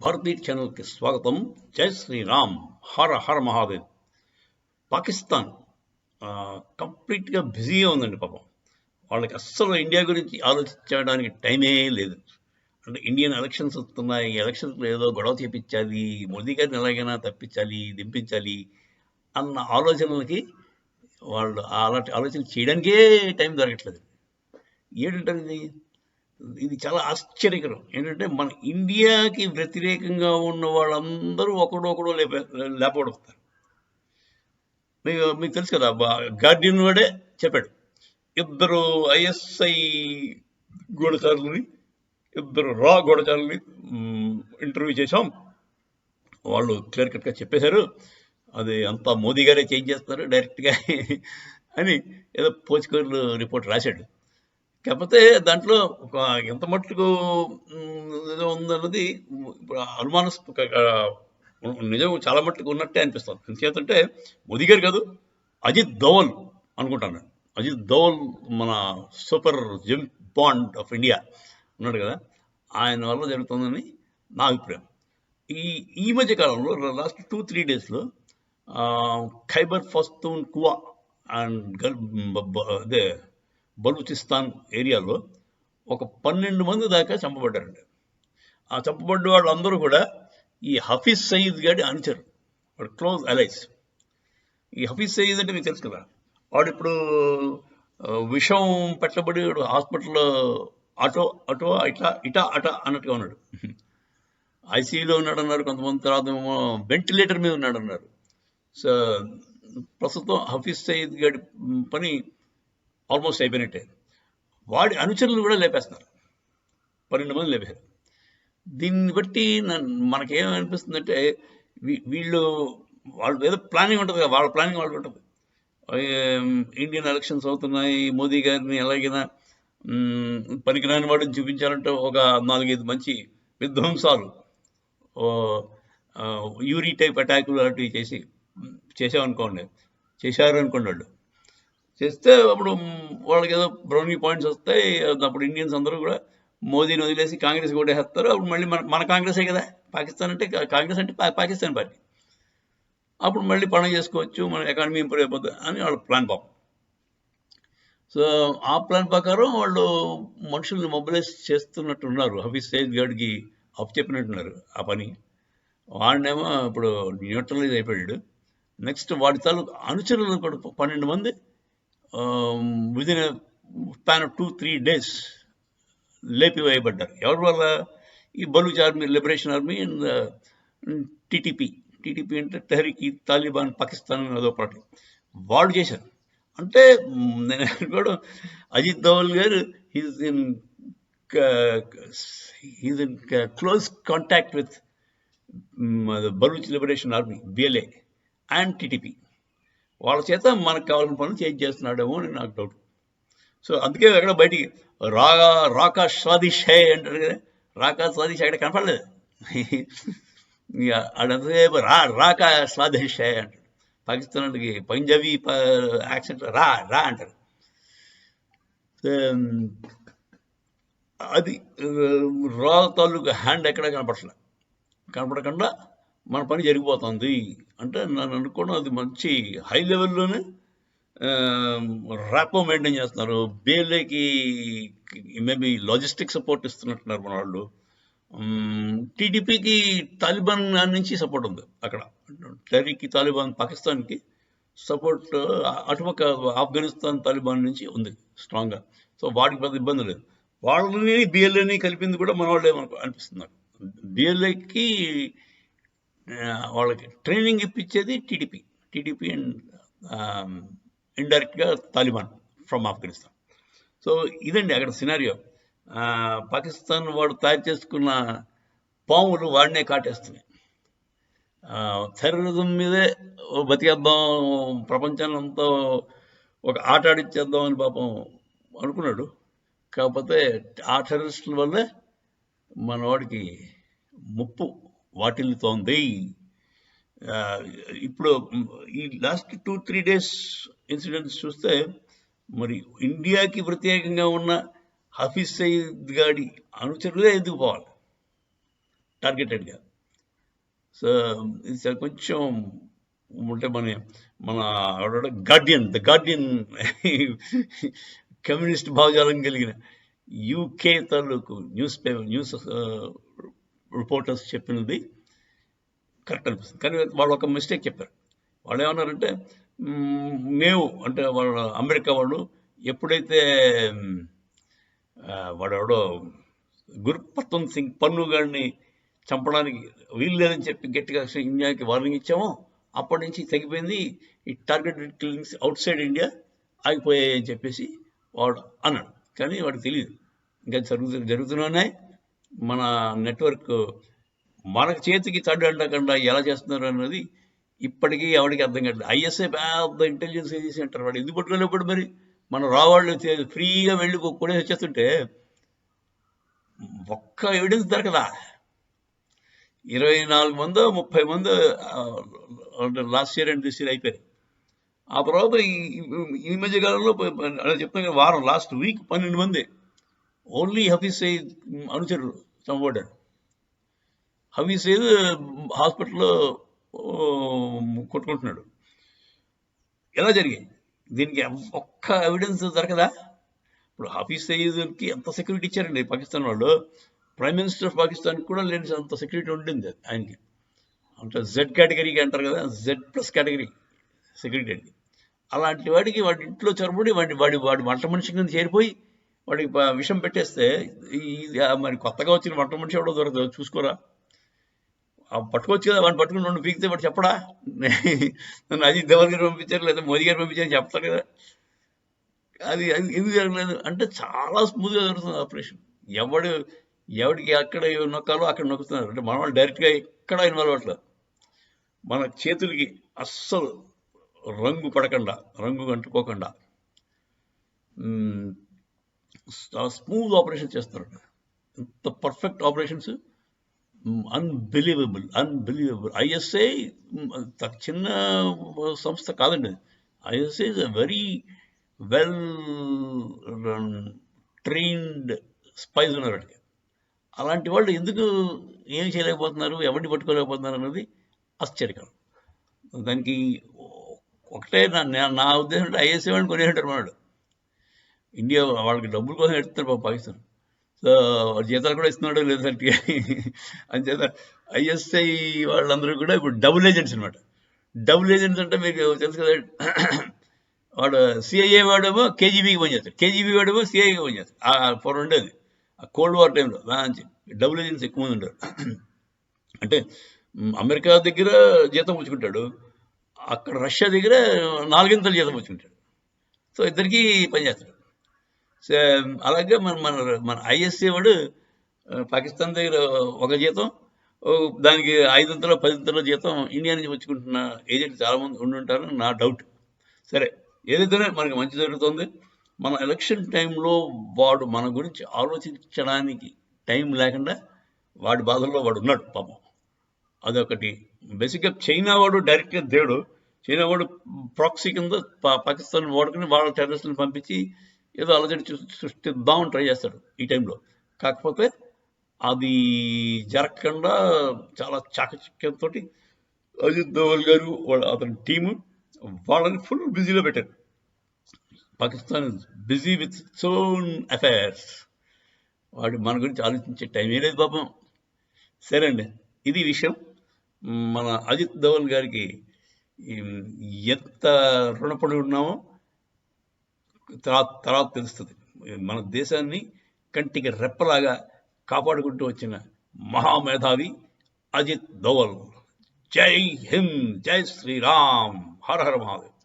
భారతీయ ఛానల్కి స్వాగతం. జై శ్రీరామ్. హర హర మహాదేవ్. పాకిస్తాన్ కంప్లీట్గా బిజీగా ఉందండి పాపం. వాళ్ళకి అస్సలు ఇండియా గురించి ఆలోచించడానికి టైమే లేదు. అంటే ఇండియన్ ఎలక్షన్స్ వస్తున్నాయి, ఎలక్షన్స్లో ఏదో గొడవ చేపించాలి, మోదీ గారిని ఎలాగైనా తప్పించాలి, దింపించాలి అన్న ఆలోచనలకి వాళ్ళు అలాంటి ఆలోచన చేయడానికే టైం దొరకట్లేదు. ఏంటంటారు ఇది చాలా ఆశ్చర్యకరం. ఏంటంటే మన ఇండియాకి వ్యతిరేకంగా ఉన్న వాళ్ళందరూ ఒకడొకడు లేపబడతారు. మీకు తెలుసు కదా, గార్డియన్ వాడే చెప్పాడు, ఇద్దరు ఐఎస్ఐ గూఢచారులని, ఇద్దరు రా గూఢచారులని ఇంటర్వ్యూ చేశాం. వాళ్ళు క్లియర్ కట్గా చెప్పేశారు, అది అంతా మోదీ గారే చేంజ్ చేస్తున్నారు డైరెక్ట్గా అని ఏదో పోచుకోర్లు రిపోర్ట్ రాశాడు. కాకపోతే దాంట్లో ఒక ఎంత మట్టుకు ఉందన్నది అనుమానాస్పద, నిజం చాలా మట్టుకు ఉన్నట్టే అనిపిస్తుంది. ఎందుచేతంటే మోదీ గారు కాదు, అజిత్ దోవల్ అనుకుంటాను. అజిత్ దోవల్ మన super James bond of India ఉన్నాడు కదా, ఆయన వల్ల జరుగుతుందని నా అభిప్రాయం. ఈ మధ్య కాలంలో లాస్ట్ 2-3 డేస్లో ఖైబర్ పఖ్తూన్ఖ్వా అండ్ అదే బలూచిస్తాన్ ఏరియాలో ఒక 12 మంది దాకా చంపబడ్డారండి. ఆ చంపబడ్డ వాళ్ళందరూ కూడా ఈ హఫీజ్ సయీద్ గారి అనుచరు, వాడు క్లోజ్ అలైస్. ఈ హఫీజ్ సయీద్ అంటే మీకు తెలుసు కదా, వాడు ఇప్పుడు విషం పెట్టబడి హాస్పిటల్లో అటో ఇటా అన్నట్టుగా ఉన్నాడు. ఐసీయూలో ఉన్నాడు అన్నారు కొంతమంది, తర్వాత ఏమో వెంటిలేటర్ మీద ఉన్నాడు అన్నారు. సో ప్రస్తుతం హఫీజ్ సయీద్ గారి పని ఆల్మోస్ట్ అయిపోయినట్టే. వాడి అనుచరులు కూడా లేపేస్తున్నారు, 12 మంది లేపారు. దీన్ని బట్టి మనకేమనిపిస్తుందంటే వాళ్ళు ఏదో ప్లానింగ్ ఉంటుంది కదా, వాళ్ళ ప్లానింగ్ వాళ్ళకి ఉంటుంది. ఇండియన్ ఎలక్షన్స్ అవుతున్నాయి, మోదీ గారిని ఎలాగైనా పనికిరాని వాడిని చూపించాలంటే ఒక 4-5 మంచి విధ్వంసాలు, యూరీ టైప్ అటాకులు అలాంటివి చేశారు అనుకోండి. వాళ్ళు చేస్తే అప్పుడు వాళ్ళకి ఏదో బ్రౌనీ పాయింట్స్ వస్తాయి. అప్పుడు ఇండియన్స్ అందరూ కూడా మోదీని వదిలేసి కాంగ్రెస్ కొట్టేస్తారు. అప్పుడు మళ్ళీ మన కాంగ్రెసే కదా, పాకిస్తాన్ అంటే కాంగ్రెస్ అంటే పాకిస్తాన్ పార్టీ, అప్పుడు మళ్ళీ పని చేసుకోవచ్చు, మన ఎకానమీ ఇంప్రూవ్ అయిపోతుంది అని వాళ్ళ ప్లాన్ పాపం. సో ఆ ప్లాన్ ప్రకారం వాళ్ళు మనుషుల్ని మొబిలైజ్ చేస్తున్నట్టున్నారు. హఫీజ్ సయీద్ గారికి చెప్పినట్టున్నారు ఆ పని. వాడినేమో ఇప్పుడు న్యూట్రలైజ్ అయిపోయాడు. నెక్స్ట్ వాడి తాలూకు అనుచరులు కూడా 12 మంది విదిన్ స్పాన్ ఆఫ్ 2-3 డేస్ లేపివేయబడ్డారు. ఎవరి వల్ల? ఈ Baloch army, liberation army and TTP అంటే తెహ్రీక్ తాలిబాన్ పాకిస్తాన్ అదో పార్టీ, వాళ్ళు చేశారు. అంటే నేను కూడా అజిత్ దోవల్ గారు is in close contact with Baloch liberation army, BLA and TTP. వాళ్ళ చేత మనకు కావాల్సిన పనులు చేంజ్ చేస్తున్నాడేమో అని నాకు డౌట్. సో అందుకే ఎక్కడ బయటికి రాకా స్వాదిష్ హే అంటారు కదా, రాకా స్వాదిష్ అక్కడ కనపడలేదు. అదంతసేపు రాకా స్వాదిష్ హే అంటాడు. పాకిస్తాన్కి పంజాబీ యాక్సెంట్ రా అంటారు. అది రా తాలూకు హ్యాండ్ ఎక్కడ కనపడకుండా మన పని జరిగిపోతుంది అంటే నన్ను అనుకోవడం అది మంచి హై లెవెల్లోనే ర్యాపో మెయింటైన్ చేస్తున్నారు. బిఎల్ఏకి మేబీ లాజిస్టిక్ సపోర్ట్ ఇస్తున్నట్టున్నారు మన వాళ్ళు. టీడీపీకి తాలిబాన్ నుంచి సపోర్ట్ ఉంది అక్కడ, టెహ్రీక్ తాలిబాన్ పాకిస్తాన్కి సపోర్ట్ అటుపక్క ఆఫ్ఘనిస్తాన్ తాలిబాన్ నుంచి ఉంది స్ట్రాంగ్గా. సో వాటికి పెద్ద ఇబ్బంది లేదు. వాళ్ళని బిఎల్ఏని కలిపింది కూడా మన వాళ్ళే అనిపిస్తున్నారు. బిఎల్ఏకి వాళ్ళకి ట్రైనింగ్ ఇప్పించేది టీడీపీ అండ్ ఇండైరెక్ట్గా తాలిబాన్ ఫ్రమ్ ఆఫ్ఘనిస్తాన్. సో ఇదండి అక్కడ సినారియో. పాకిస్తాన్ వాడు తయారు చేసుకున్న పాములు వాడినే కాటేస్తున్నాయి. టెర్రరిజం మీదే బతికేద్దాం, ప్రపంచాన్ని అంతా ఒక ఆట ఆడిచ్చేద్దాం అని పాపం అనుకున్నాడు. కాకపోతే ఆ టెర్రరిస్టుల వల్లే మన వాడికి ముప్పు వాటిల్లుతోంది. ఇప్పుడు ఈ లాస్ట్ 2-3 డేస్ ఇన్సిడెంట్స్ చూస్తే మరి ఇండియాకి ప్రత్యేకంగా ఉన్న హఫీజ్ సయీద్ గారి అనుచరులే ఎందుకు పోవాలి టార్గెటెడ్గా? సో ఇది కొంచెం అంటే మన ద గార్డియన్ కమ్యూనిస్ట్ భావజాలం కలిగిన యూకే తాలూకు న్యూస్ రిపోర్టర్స్ చెప్పినది కరెక్ట్ అనిపిస్తుంది. కానీ వాళ్ళు ఒక మిస్టేక్ చెప్పారు. వాళ్ళు ఏమన్నారంటే మేము అంటే వాళ్ళ అమెరికా వాళ్ళు ఎప్పుడైతే వాడెవడో గుర్పత్వంత్ సింగ్ పన్ను గారిని చంపడానికి వీలు లేదని చెప్పి గట్టిగా ఇండియాకి వార్నింగ్ ఇచ్చామో అప్పటి నుంచి తగ్గిపోయింది. ఈ targeted killings out side India ఆగిపోయాయి అని చెప్పేసి వాడు అన్నాడు. కానీ వాడికి తెలియదు ఇంకా జరుగుతున్నాయి. మన నెట్వర్క్ మనకు చేతికి తడ్డు అంటకుండా ఎలా చేస్తున్నారు అన్నది ఇప్పటికీ ఎవరికి అర్థం కావట్లేదు. ఐఎస్ఐ పెద్ద ఇంటెలిజెన్స్ ఏజెన్సీ అంటారు. వాడు ఎందుకు పట్టుకోలేప్పుడు మరి మన రావాళ్ళు ఫ్రీగా వెళ్ళి కొనేసి వచ్చేస్తుంటే ఒక్క ఎవిడెన్స్ దొరకదా? 24 మందో 30 మందో last year and this year అయిపోయారు. ఆ తర్వాత ఈ మధ్య కాలంలో చెప్తాను వారం లాస్ట్ వీక్ 12 మంది ఓన్లీ హఫీజ్ సయీద్ అనుచరులు చంపబడ్డాడు. హఫీజ్ సయీద్ హాస్పిటల్లో కొట్టుకుంటున్నాడు. ఎలా జరిగాయి? దీనికి ఒక్క ఎవిడెన్స్ దొరకదా? ఇప్పుడు హఫీజ్ సయీద్కి ఎంత సెక్యూరిటీ ఇచ్చారండి పాకిస్తాన్ వాళ్ళు. ప్రైమ్ మినిస్టర్ ఆఫ్ పాకిస్తాన్ కూడా లేని అంత సెక్యూరిటీ ఉండింది ఆయనకి. అంటే జెడ్ కేటగిరీకి అంటారు కదా, Z+ కేటగిరీ సెక్యూరిటీ అండి. అలాంటి వాడికి వాడి ఇంట్లో చొరబడి వాడి వంట మనిషి కింద చేరిపోయి వాడికి విషం పెట్టేస్తే మరి కొత్తగా వచ్చిన వంట మనిషి ఎవడో దొరకదు, చూసుకోరా. పట్టుకోవచ్చు కదా, వాడిని పట్టుకుని రెండు పీకితే వాడు చెప్పడా నన్ను అజిత్ దోవల్ గారు పంపించారు లేదా మోదీ గారు పంపించారని చెప్తారు కదా. అది ఎందుకు జరగలేదు అంటే చాలా స్మూత్గా జరుగుతుంది ఆపరేషన్. ఎవడికి ఎక్కడ నొక్కాలో అక్కడ నొక్కుతున్నారు. అంటే మన వాళ్ళు డైరెక్ట్గా ఎక్కడ ఇన్వాల్వ్ అవ్వట్లేదు. మన చేతులకి అస్సలు రంగు పడకుండా, రంగు అంటుకోకుండా స్మూత్ ఆపరేషన్ చేస్తారు. ఇంత పర్ఫెక్ట్ ఆపరేషన్స్ అన్బిలీవబుల్. ఐఎస్ఐ చిన్న సంస్థ కాదండి. ISI is a very well trained spice ఉన్నారు వాడికి. అలాంటి వాళ్ళు ఎందుకు ఏం చేయలేకపోతున్నారు, ఎవరిని పట్టుకోలేకపోతున్నారు అన్నది ఆశ్చర్యకరం. దానికి ఒకటే నా ఉద్దేశం అంటే ఐఎస్ఐ వాళ్ళని కొనేటారు వాళ్ళు. ఇండియా వాళ్ళకి డబ్బుల కోసం ఎడుతున్నారు పాకిస్తాన్. సో జీతాలు కూడా ఇస్తున్నాడు లేదంటే అంచేత ఐఎస్ఐ వాళ్ళందరూ కూడా ఇప్పుడు డబుల్ ఏజెంట్స్ అనమాట. డబుల్ ఏజెంట్స్ అంటే మీకు తెలుసు కదా, వాడు సిఐఏ వాడేమో కేజీబీకి పనిచేస్తాడు, కేజీబీ వాడేమో సిఐఏకి పనిచేస్తాడు. ఫోర్ ఉండేది ఆ కోల్డ్ వార్ టైంలో. డబుల్ ఏజెంట్స్ ఎక్కువ మంది ఉంటారు. అంటే అమెరికా దగ్గర జీతం పుచ్చుకుంటాడు, అక్కడ రష్యా దగ్గర 4 జీతం పుచ్చుకుంటాడు. సో ఇద్దరికి పనిచేస్తాడు. సో అలాగే మన ఐఎస్ఐ వాడు పాకిస్తాన్ దగ్గర ఒక జీతం, దానికి 5 10 జీతం ఇండియా నుంచి పుచ్చుకుంటున్న ఏజెంట్ చాలామంది ఉండుంటారు నా డౌట్. సరే, ఏదైతేనే మనకి మంచి జరుగుతుంది. మన ఎలక్షన్ టైంలో వాడు మన గురించి ఆలోచించడానికి టైం లేకుండా వాడి బాధల్లో వాడు ఉన్నాడు పాపం. అదొకటి. బేసిక్గా చైనా వాడు డైరెక్ట్గా దేవుడు. చైనా వాడు ప్రాక్సీ కింద పాకిస్తాన్ వాడుకుని వాళ్ళ టెర్రరిస్టులను పంపించి ఏదో అలజడి సృష్టిద్దామని ట్రై చేస్తాడు ఈ టైంలో. కాకపోతే అది జరగకుండా చాలా చాకచక్యంతో అజిత్ దోవల్ గారు అతని టీము వాళ్ళని ఫుల్ బిజీలో పెట్టారు. Pakistan is busy with its own affairs. వాడు మన గురించి ఆలోచించే టైం ఏ లేదు పాపం. సరే అండి, ఇది విషయం. మన అజిత్ దోవల్ గారికి ఎంత రుణపడి ఉన్నామో తర్వాత తెలుస్తుంది. మన దేశాన్ని కంటికి రెప్పలాగా కాపాడుకుంటూ వచ్చిన మహామేధావి అజిత్ దోవల్. జై హింద్, జై శ్రీరామ్, హర హర మహాదేవ్.